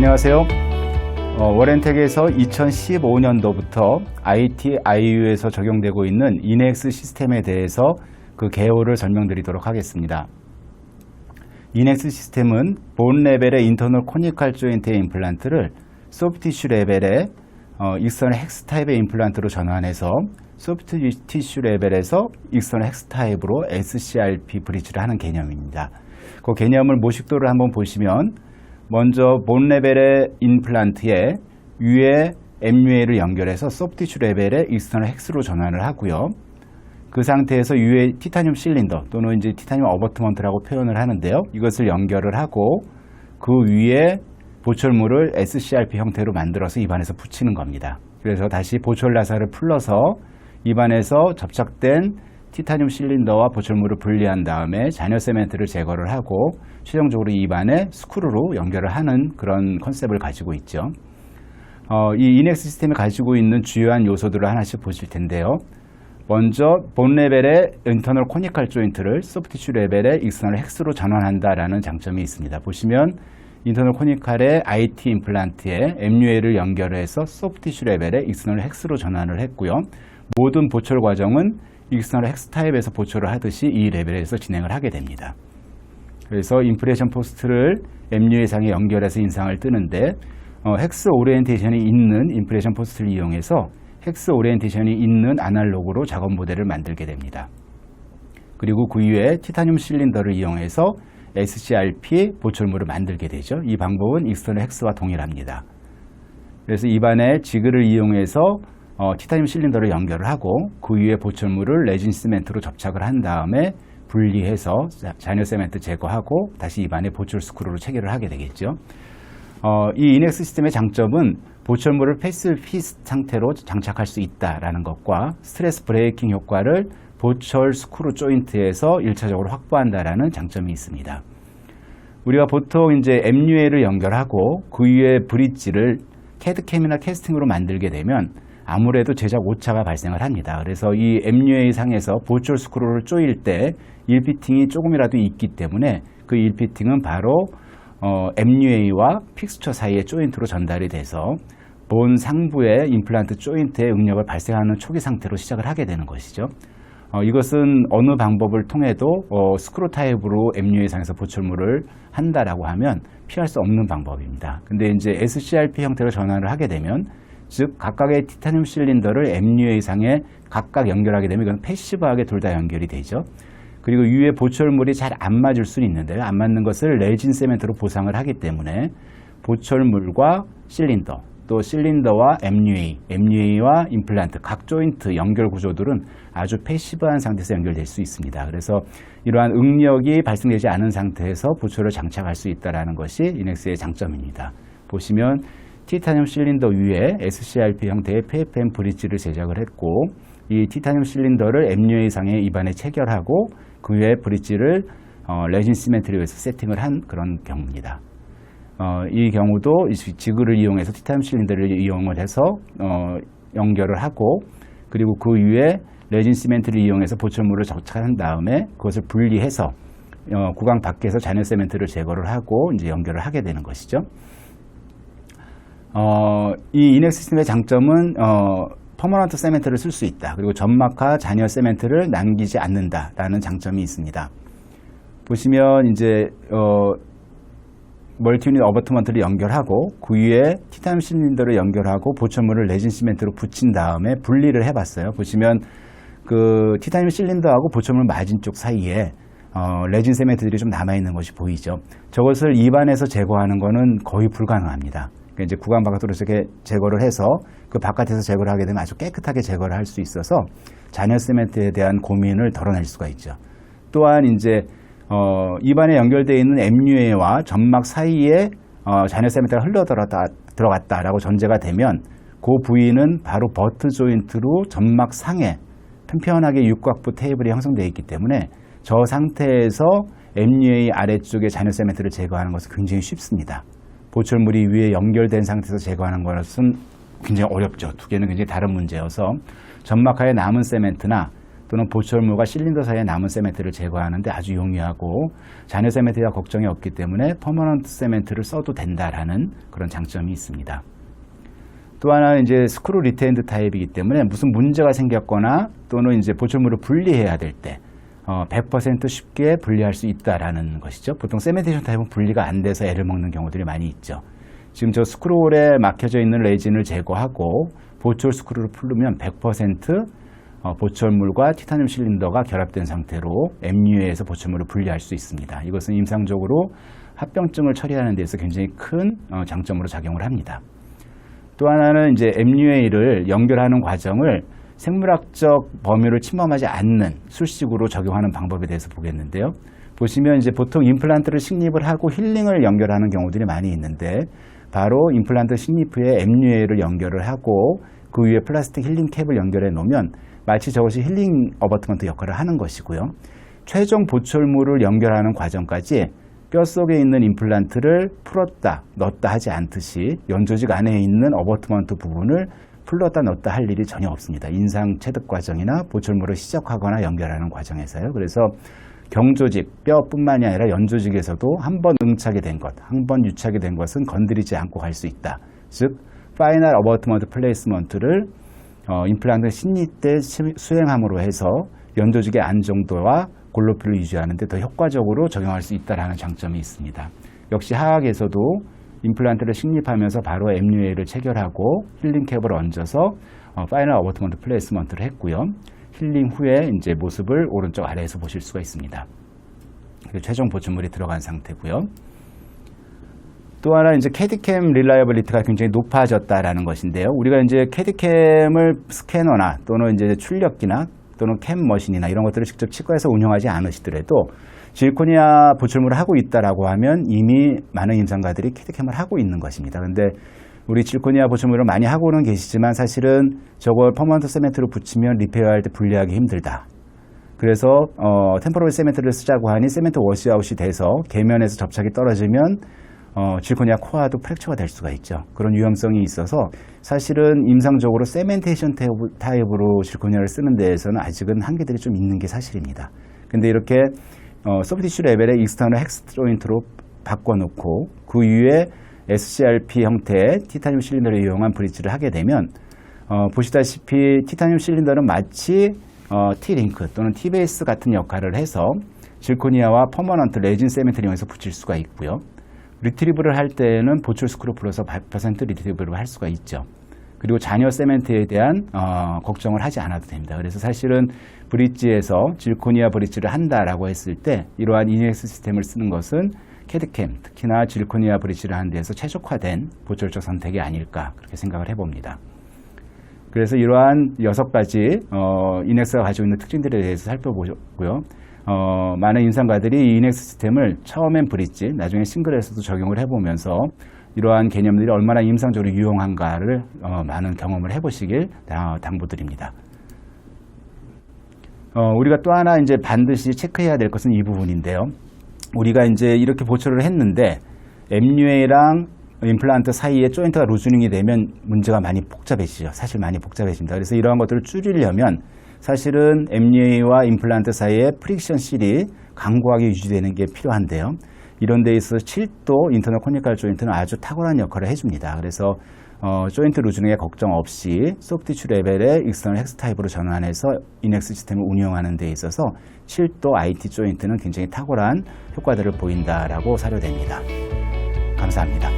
안녕하세요. 워렌텍에서 2015년도부터 ITIU에서 적용되고 있는 이넥스 시스템에 대해서 그 개요를 설명드리도록 하겠습니다. 이넥스 시스템은 본 레벨의 인터널 코니컬 조인트의 임플란트를 소프티슈 레벨의 익스터널 헥스 타입의 임플란트로 전환해서 소프티슈 레벨에서 익스터널 헥스 타입으로 SCRP 브리지를 하는 개념입니다. 그 개념을 모식도를 한번 보시면 먼저 본 레벨의 임플란트에 위에 MUA를 연결해서 소프티슈 레벨의 익스터널 헥스로 전환을 하고요. 그 상태에서 위에 티타늄 실린더 또는 이제 티타늄 어버트먼트라고 표현을 하는데요. 이것을 연결을 하고 그 위에 보철물을 SCRP 형태로 만들어서 입안에서 붙이는 겁니다. 그래서 다시 보철 나사를 풀러서 입안에서 접착된 티타늄 실린더와 보철물을 분리한 다음에 잔여 세멘트를 제거를 하고 최종적으로 입안에 스크루로 연결을 하는 그런 컨셉을 가지고 있죠. 이 이넥스 시스템이 가지고 있는 주요한 요소들을 하나씩 보실 텐데요. 먼저 본 레벨의 인터널 코니컬 조인트를 소프티슈 레벨의 익스터널 헥스로 전환한다라는 장점이 있습니다. 보시면 인터널 코니컬의 IT 임플란트에 MUA를 연결해서 소프티슈 레벨의 익스터널 헥스로 전환을 했고요. 모든 보철 과정은 익스터널 헥스 타입에서 보철을 하듯이 이 레벨에서 진행을 하게 됩니다. 그래서 인프레션 포스트를 MUA상에 연결해서 인상을 뜨는데 헥스 오리엔테이션이 있는 인프레션 포스트를 이용해서 헥스 오리엔테이션이 있는 아날로그로 작업 모델을 만들게 됩니다. 그리고 그 위에 티타늄 실린더를 이용해서 SCRP 보철물을 만들게 되죠. 이 방법은 익스터널 헥스와 동일합니다. 그래서 입안에 지그를 이용해서 티타늄 실린더를 연결을 하고 그 위에 보철물을 레진 시멘트로 접착을 한 다음에 분리해서 잔여 세멘트 제거하고 다시 입안에 보철 스크루로 체결을 하게 되겠죠. 이 이넥스 시스템의 장점은 보철물을 패시브 핏 상태로 장착할 수 있다라는 것과 스트레스 브레이킹 효과를 보철 스크루 조인트에서 1차적으로 확보한다라는 장점이 있습니다. 우리가 보통 이제 MUA를 연결하고 그 위에 브릿지를 캐드캠이나 캐스팅으로 만들게 되면 아무래도 제작 오차가 발생을 합니다. 그래서 이 MUA 상에서 보철 스크루를 조일 때 일피팅이 조금이라도 있기 때문에 그 일피팅은 바로 MUA와 픽스처 사이의 조인트로 전달이 돼서 본 상부의 임플란트 조인트에 응력을 발생하는 초기 상태로 시작을 하게 되는 것이죠. 이것은 어느 방법을 통해도 스크루 타입으로 MUA 상에서 보철물을 한다라고 하면 피할 수 없는 방법입니다. 근데 이제 SCRP 형태로 전환을 하게 되면 즉 각각의 티타늄 실린더를 MUA 상에 각각 연결하게 되면 이건 패시브하게 둘 다 연결이 되죠. 그리고 위에 보철물이 잘 안 맞을 수는 있는데요. 안 맞는 것을 레진 세멘트로 보상을 하기 때문에 보철물과 실린더 또 실린더와 MUA와 임플란트 각 조인트 연결 구조들은 아주 패시브한 상태에서 연결될 수 있습니다. 그래서 이러한 응력이 발생되지 않은 상태에서 보철을 장착할 수 있다는 것이 이넥스의 장점입니다. 보시면 티타늄 실린더 위에 SCRP 형태의 PFM 브릿지를 제작을 했고 이 티타늄 실린더를 MUA 상에 입안에 체결하고 그 위에 브릿지를 레진 시멘트를 위해서 세팅을 한 그런 경우입니다. 이 경우도 지그를 이용해서 티타늄 실린더를 이용을 해서 연결을 하고 그리고 그 위에 레진 시멘트를 이용해서 보철물을 접착한 다음에 그것을 분리해서 구강 밖에서 잔여 세멘트를 제거를 하고 이제 연결을 하게 되는 것이죠. 이 이넥스 시스템의 장점은 퍼머넌트 세멘트를 쓸 수 있다. 그리고 점막과 잔여 세멘트를 남기지 않는다라는 장점이 있습니다. 보시면 이제 멀티유닛 어버트먼트를 연결하고 그 위에 티타늄 실린더를 연결하고 보철물을 레진 시멘트로 붙인 다음에 분리를 해봤어요. 보시면 그 티타늄 실린더하고 보철물 마진 쪽 사이에 레진 세멘트들이 좀 남아있는 것이 보이죠. 저것을 입안에서 제거하는 것은 거의 불가능합니다. 그러니까 이제 구강 바깥으로 이렇게 제거를 해서 그 바깥에서 제거를 하게 되면 아주 깨끗하게 제거를 할 수 있어서 잔여 세멘트에 대한 고민을 덜어낼 수가 있죠. 또한 이제 입안에 연결되어 있는 MUA와 점막 사이에 잔여 세멘트가 들어갔다라고 전제가 되면 그 부위는 바로 버트 조인트로 점막 상에 편편하게 육각부 테이블이 형성되어 있기 때문에 저 상태에서 MUA 아래쪽에 잔여 세멘트를 제거하는 것은 굉장히 쉽습니다. 보철물이 위에 연결된 상태에서 제거하는 것은 굉장히 어렵죠. 두 개는 굉장히 다른 문제여서 점막하에 남은 세멘트나 또는 보철물과 실린더 사이에 남은 세멘트를 제거하는데 아주 용이하고 잔여 세멘트가 걱정이 없기 때문에 퍼머넌트 세멘트를 써도 된다라는 그런 장점이 있습니다. 또 하나는 이제 스크루 리테인드 타입이기 때문에 무슨 문제가 생겼거나 또는 이제 보철물을 분리해야 될 때 100% 쉽게 분리할 수 있다라는 것이죠. 보통 세멘테이션 타입은 분리가 안 돼서 애를 먹는 경우들이 많이 있죠. 지금 저 스크루홀에 막혀져 있는 레진을 제거하고 보철 스크루를 풀면 100% 보철물과 티타늄 실린더가 결합된 상태로 MUA에서 보철물을 분리할 수 있습니다. 이것은 임상적으로 합병증을 처리하는 데서 굉장히 큰 장점으로 작용을 합니다. 또 하나는 이제 MUA를 연결하는 과정을 생물학적 범위를 침범하지 않는 술식으로 적용하는 방법에 대해서 보겠는데요. 보시면 이제 보통 임플란트를 식립을 하고 힐링을 연결하는 경우들이 많이 있는데 바로 임플란트 식립 후에 MUA를 연결을 하고 그 위에 플라스틱 힐링 캡을 연결해 놓으면 마치 저것이 힐링 어버트먼트 역할을 하는 것이고요. 최종 보철물을 연결하는 과정까지 뼛속에 있는 임플란트를 풀었다 넣었다 하지 않듯이 연조직 안에 있는 어버트먼트 부분을 풀렀다 넣었다 할 일이 전혀 없습니다. 인상 체득 과정이나 보철물을 시작하거나 연결하는 과정에서요. 그래서 경조직, 뼈뿐만이 아니라 연조직에서도 한 번 응착이 된 것, 한 번 유착이 된 것은 건드리지 않고 갈 수 있다. 즉, 파이널 어버트먼트 플레이스먼트를 임플란트 식립 때 수행함으로 해서 연조직의 안정도와 골로피를 유지하는 데 더 효과적으로 적용할 수 있다는 장점이 있습니다. 역시 하악에서도 임플란트를 식립하면서 바로 MUA를 체결하고 힐링 캡을 얹어서 파이널 어버트먼트 플레이스먼트를 했고요. 힐링 후에 이제 모습을 오른쪽 아래에서 보실 수가 있습니다. 최종 보철물이 들어간 상태고요. 또 하나 이제 캐디캠 릴라이어빌리티가 굉장히 높아졌다라는 것인데요. 우리가 이제 캐디캠을 스캐너나 또는 이제 출력기나 또는 캠 머신이나 이런 것들을 직접 치과에서 운영하지 않으시더라도 질코니아 보철물을 하고 있다라고 하면 이미 많은 임상가들이 캐디캠을 하고 있는 것입니다. 그런데 우리 질코니아 보철물을 많이 하고는 계시지만 사실은 저걸 퍼머넌트 세멘트로 붙이면 리페어할 때 분리하기 힘들다. 그래서 템포럴 세멘트를 쓰자고 하니 세멘트 워시아웃이 돼서 계면에서 접착이 떨어지면 질코니아 코아도 프랙처가 될 수가 있죠. 그런 위험성이 있어서 사실은 임상적으로 세멘테이션 타입으로 질코니아를 쓰는 데에서는 아직은 한계들이 좀 있는 게 사실입니다. 근데 이렇게 소프티슈 레벨의 익스터널 헥스 조인트로 바꿔놓고 그 위에 SCRP 형태의 티타늄 실린더를 이용한 브릿지를 하게 되면 보시다시피 티타늄 실린더는 마치 T-링크 또는 T-베이스 같은 역할을 해서 질코니아와 퍼머넌트 레진 세멘트를 이용해서 붙일 수가 있고요. 리트리브를 할 때는 보철 스크루 풀어서 100% 리트리브를 할 수가 있죠. 그리고 잔여 세멘트에 대한 걱정을 하지 않아도 됩니다. 그래서 사실은 브릿지에서 질코니아 브릿지를 한다라고 했을 때 이러한 이넥스 시스템을 쓰는 것은 캐드캠, 특히나 질코니아 브릿지를 하는 데에서 최적화된 보철적 선택이 아닐까 그렇게 생각을 해봅니다. 그래서 이러한 6가지 이넥스가 가지고 있는 특징들에 대해서 살펴보고요. 많은 임상가들이 이 이넥스 시스템을 처음엔 브릿지, 나중에 싱글에서도 적용을 해보면서 이러한 개념들이 얼마나 임상적으로 유용한가를 많은 경험을 해보시길 당부드립니다. 우리가 또 하나 이제 반드시 체크해야 될 것은 이 부분인데요. 우리가 이제 이렇게 보철을 했는데 MUA랑 임플란트 사이에 조인트가 루즈닝이 되면 문제가 많이 복잡해지죠. 사실 많이 복잡해집니다. 그래서 이러한 것들을 줄이려면 사실은 MUA와 임플란트 사이에 프릭션 실이 강고하게 유지되는 게 필요한데요. 이런 데 있어서 7도 인터널 코니컬 조인트는 아주 탁월한 역할을 해줍니다. 그래서 조인트 루즈닝에 걱정 없이 소프티슈 레벨의 익스터널 헥스 타입으로 전환해서 이넥스 시스템을 운영하는 데 있어서 7도 IT 조인트는 굉장히 탁월한 효과들을 보인다라고 사료됩니다. 감사합니다.